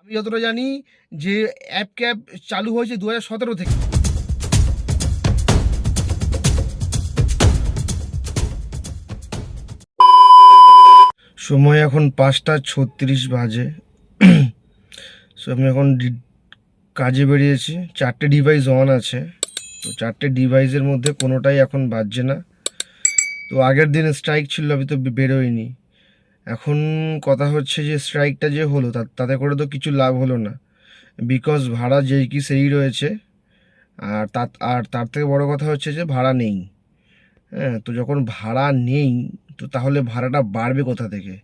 আমি যতটা জানি যে অ্যাপ ক্যাব চালু হয়েছে 2017 থেকে। সময় এখন 5:36 বাজে। সো আমি এখন কাজে বেরিয়েছি। 4টে ডিভাইস অন আছে, তো 4টে ডিভাইসের মধ্যে কোনোটাই এখন বাজছে না। তো আগের দিন স্ট্রাইক ছিল, আমি তো বেরোইনি। এখন কথা হচ্ছে যে স্ট্রাইকটা যে হলো তাতে করে তো কিছু লাভ হলো না, বিকজ ভাড়া যেই কি সেই রয়েছে। আর তার থেকে বড় কথা হচ্ছে যে ভাড়া নেই। হ্যাঁ, তো যখন ভাড়া নেই তো তাহলে ভাড়াটা বাড়বে কোথা থেকে?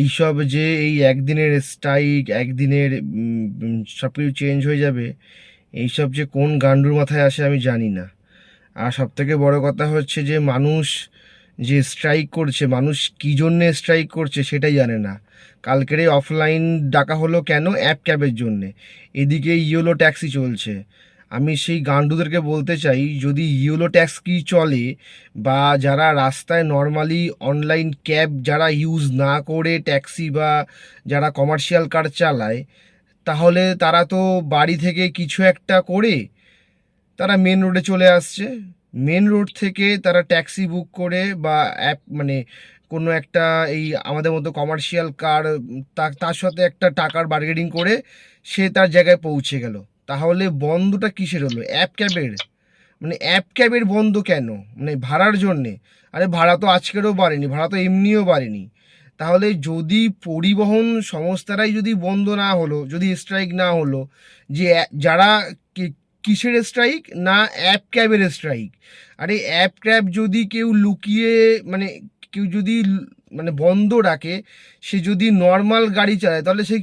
এইসব যে এই একদিনের স্ট্রাইক, একদিনের সব কিছু চেঞ্জ হয়ে যাবে, এইসব যে কোন গান্ডুর মাথায় আসে আমি জানি না। আর সবথেকে বড় কথা হচ্ছে যে মানুষ যে স্ট্রাইক করছে, মানুষ কী জন্যে স্ট্রাইক করছে সেটাই জানে না। কালকের এই অফলাইন ডাকা হলো কেন? অ্যাপ ক্যাবের জন্যে। এদিকে ইয়োলো ট্যাক্সি চলছে। আমি সেই গান্ডুদেরকে বলতে চাই, যদি ইয়োলো ট্যাক্স কি চলে, বা যারা রাস্তায় নর্মালি অনলাইন ক্যাব যারা ইউজ না করে ট্যাক্সি বা যারা কমার্শিয়াল কার চালায়, তাহলে তারা তো বাড়ি থেকে কিছু একটা করে তারা মেন রোডে চলে আসছে। মেন রোড থেকে তারা ট্যাক্সি বুক করে বা অ্যাপ মানে কোনো একটা এই আমাদের মতো কমার্শিয়াল কার, তার সাথে একটা টাকার বার্গেনিং করে সে তার জায়গায় পৌঁছে গেল। তাহলে বন্ধটা কিসের হলো? অ্যাপ ক্যাবের। মানে অ্যাপ ক্যাবের বন্ধ কেন? মানে ভাড়ার জন্যে? আরে ভাড়া তো আজকেরও বাড়েনি, ভাড়া তো এমনিও বাড়েনি। তাহলে যদি পরিবহন সংস্থারাই যদি বন্ধ না হলো, যদি স্ট্রাইক না হলো, যে যারা কিসের স্ট্রাইক? না, অ্যাপ ক্যাবের স্ট্রাইক। আরে অ্যাপ ক্যাব যদি কেউ লুকিয়ে, মানে কেউ যদি মানে বন্ধ রাখে, সে যদি নর্মাল গাড়ি চালায় তাহলে সে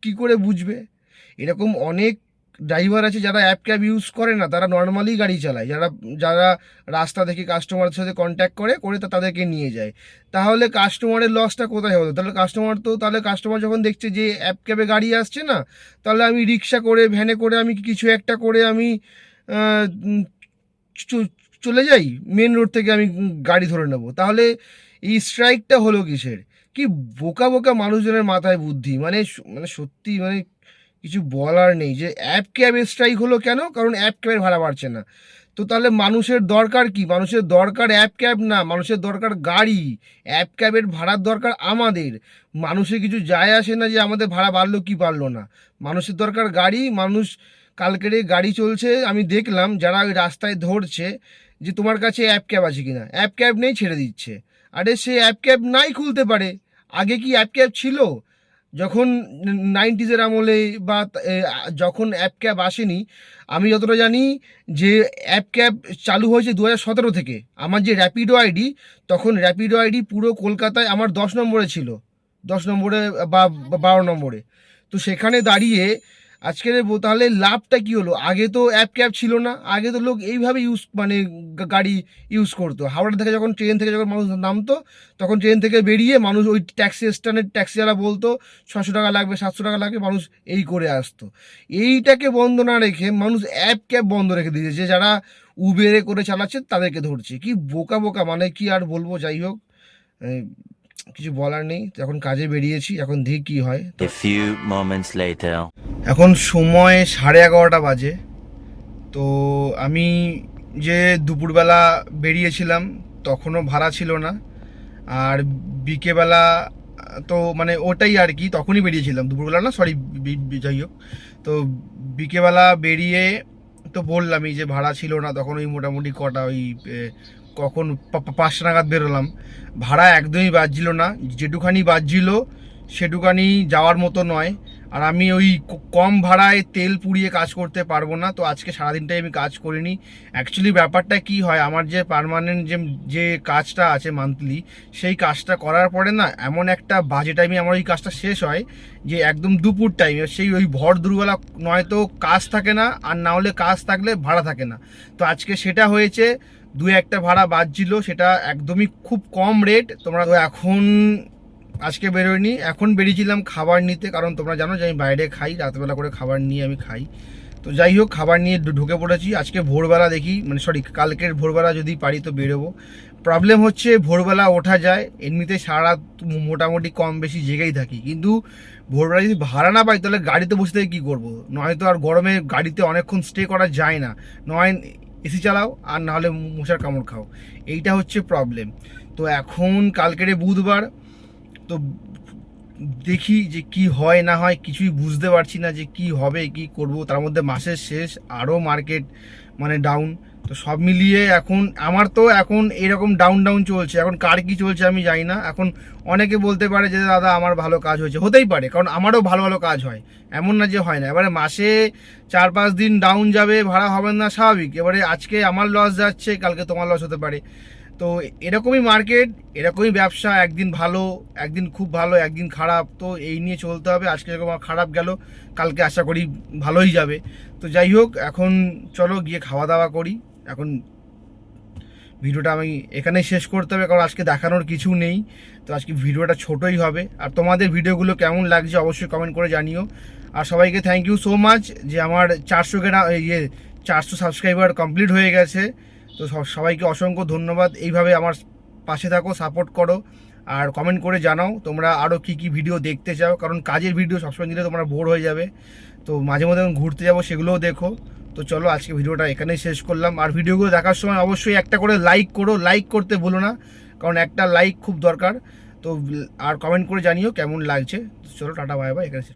কী করে বুঝবে? এরকম অনেক ড্রাইভার আছে যারা অ্যাপ ক্যাব ইউজ করে না, তারা নর্মালি গাড়ি চালায়, যারা যারা রাস্তা থেকে কাস্টমারের সাথে কন্ট্যাক্ট করে করে তাদেরকে নিয়ে যায়। তাহলে কাস্টমারের লসটা কোথায় হলো? তাহলে কাস্টমার যখন দেখছে যে অ্যাপ ক্যাবে গাড়ি আসছে না, তাহলে আমি রিক্সা করে, ভ্যানে করে, আমি কিছু একটা করে আমি আহ, উম, চলে যাই মেন রোড থেকে, আমি গাড়ি ধরে নেব। তাহলে এই স্ট্রাইকটা হলো কিসের? কি বোকা বোকা মানুষজনের মাথায় বুদ্ধি! মানে মানে সত্যি, মানে কিছু বলার নেই। যে অ্যাপ ক্যাবের স্ট্রাইক হলো কেন? কারণ অ্যাপ ক্যাবের ভাড়া বাড়ছে না। তো তাহলে মানুষের দরকার কি? মানুষের দরকার অ্যাপ ক্যাব না, মানুষের দরকার গাড়ি। অ্যাপ ক্যাবের ভাড়ার দরকার আমাদের। মানুষের কিছু যায় আসে না যে আমাদের ভাড়া বাড়লো কি বাড়লো না। মানুষের দরকার গাড়ি। মানুষ কালকের গাড়ি চলছে, আমি দেখলাম যারা ওই রাস্তায় ধরছে যে তোমার কাছে অ্যাপ ক্যাব আছে কিনা, অ্যাপ ক্যাব নেই, ছেড়ে দিচ্ছে। আরে সে অ্যাপ ক্যাব নাই খুলতে পারে। আগে কি অ্যাপ ক্যাব ছিল? যখন 90s আমলে বা যখন অ্যাপ ক্যাব আসেনি, আমি যতটা জানি যে অ্যাপ ক্যাব চালু হয়েছে 2017 থেকে। আমার যে র্যাপিডো আইডি, তখন র্যাপিডো আইডি পুরো কলকাতায় আমার 10 নম্বরে ছিল, 10 নম্বরে বা 12 নম্বরে। তো সেখানে দাঁড়িয়ে আজকের তাহলে লাভটা কি হলো? আগে তো অ্যাপ ক্যাব ছিল না, আগে তো লোক এইভাবে ইউজ মানে গাড়ি ইউজ করতো। হাওড়া থেকে যখন ট্রেন থেকে যখন মানুষ নামতো, তখন ট্রেন থেকে বেরিয়ে মানুষ ওই ট্যাক্সি স্ট্যান্ডের ট্যাক্সিওয়ালা বলতো 600 টাকা লাগবে, 700 টাকা লাগবে, মানুষ এই করে আসতো। এইটাকে বন্ধ না রেখে মানুষ অ্যাপ ক্যাব বন্ধ রেখে দিয়েছে, যে যারা উবেরে করে চালাচ্ছে তাদেরকে ধরছে। কি বোকা বোকা, মানে কি আর বলবো। যাই হোক, কিছু বলার নেই। এখন কাজে বেরিয়েছি, এখন দেখি কি হয়। তো A few moments later. এখন সময় 11:30 বাজে। তো আমি যে দুপুরবেলা বেরিয়েছিলাম তখনও ভাড়া ছিল না, আর বিকেবেলা তো মানে ওটাই আর কি, তখনই বেরিয়েছিলাম, দুপুরবেলা না, সরি, যাই হোক। তো বিকেবেলা বেরিয়ে তো বললামই যে ভাড়া ছিল না, তখন ওই মোটামুটি কটা ওই কখন 5টা নাগাদ বেরোলাম। ভাড়া একদমই বাজছিল না, যেটুখানি বাজছিল সেটুখানি যাওয়ার মতো নয়। আর আমি ওই কম ভাড়ায় তেল পুড়িয়ে কাজ করতে পারবো না। তো আজকে সারাদিনটাই আমি কাজ করিনি। অ্যাকচুয়ালি ব্যাপারটা কি হয়, আমার যে পার্মানেন্ট যে কাজটা আছে মান্থলি, সেই কাজটা করার পরে না এমন একটা বাজে টাইমে আমার ওই কাজটা শেষ হয় যে একদম দুপুর টাইমে, সেই ওই ভর দুপুরবেলা নয়তো কাজ থাকে না, আর না হলে কাজ থাকলে ভাড়া থাকে না। তো আজকে সেটা হয়েছে, 2-1টা ভাড়া বাজছিল, সেটা একদমই খুব কম রেট। তোমরা তো এখন আজকে বেরোয়নি, এখন বেরিয়েছিলাম খাবার নিতে, কারণ তোমরা জানো যে আমি বাইরে খাই, রাতবেলা করে খাবার নিয়ে আমি খাই। তো যাই হোক, খাবার নিয়ে ঢুকে পড়েছি। আজকে ভোরবেলা দেখি, মানে সরি কালকের ভোরবেলা যদি পারি তো বেরোবো। প্রবলেম হচ্ছে ভোরবেলা ওঠা যায়, এমনিতে সারা রাত মোটামুটি কম বেশি জেগেই থাকি, কিন্তু ভোরবেলা যদি ভাড়া না পাই তাহলে গাড়িতে বসে থেকে কী করবো? নয়তো আর গরমে গাড়িতে অনেকক্ষণ স্টে করা যায় না, নয় এসি চালাও আর নাহলে মশার কামড় খাও, এইটা হচ্ছে প্রবলেম। তো এখন কালকেরে বুধবার, তো দেখি যে কি হয় না হয়, কিছুই বুঝতে পারছি না যে কি হবে কি করব। তার মধ্যে মাসের শেষ, আরও মার্কেট মানে ডাউন। তো সব মিলিয়ে এখন আমার তো এখন এরকম ডাউন ডাউন চলছে। এখন কার কি চলছে আমি জানি না। এখন অনেকে বলতে পারে যে দাদা আমার ভালো কাজ হয়েছে, হতেই পারে, কারণ আমারও ভালো ভালো কাজ হয়, এমন না যে হয় না। এবারে মাসে 4-5 দিন ডাউন যাবে, ভাড়া হবে না, স্বাভাবিক। এবারে আজকে আমার লস যাচ্ছে, কালকে তোমার লস হতে পারে। তো এরকমই মার্কেট, এরকমই ব্যবসা, একদিন ভালো, একদিন খুব ভালো, একদিন খারাপ। তো এই নিয়ে চলতে হবে। আজকে যেরকম খারাপ গেল, কালকে আশা করি ভালোই যাবে। তো যাই হোক, এখন চলো গিয়ে খাওয়া দাওয়া করি। এখন ভিডিওটা আমি এখানেই শেষ করতে হবে, কারণ আজকে দেখানোর কিছু নেই। তো আজকে ভিডিওটা ছোটোই হবে। আর তোমাদের ভিডিওগুলো কেমন লাগছে অবশ্যই কমেন্ট করে জানিও। আর সবাইকে থ্যাংক ইউ সো মাচ যে আমার 400 সাবস্ক্রাইবার কমপ্লিট হয়ে গেছে। তো সবাইকে অসংখ্য ধন্যবাদ। এইভাবে আমার পাশে থাকো, সাপোর্ট করো, আর কমেন্ট করে জানাও তোমরা আরও কী কী ভিডিও দেখতে চাও, কারণ কাজের ভিডিও সবসময় দিলে তোমরা বোর হয়ে যাবে। তো মাঝে মধ্যে ঘুরতে যাবো, সেগুলোও দেখো। তো চলো আজকে ভিডিওটা এখানেই শেষ করলাম। আর ভিডিওগুলো দেখার সময় অবশ্যই একটা করে লাইক করো, লাইক করতে ভুলো না, কারণ একটা লাইক খুব দরকার। তো আর কমেন্ট করে জানিও কেমন লাগছে। চলো টাটা বাই বাই, এখানে শেষ।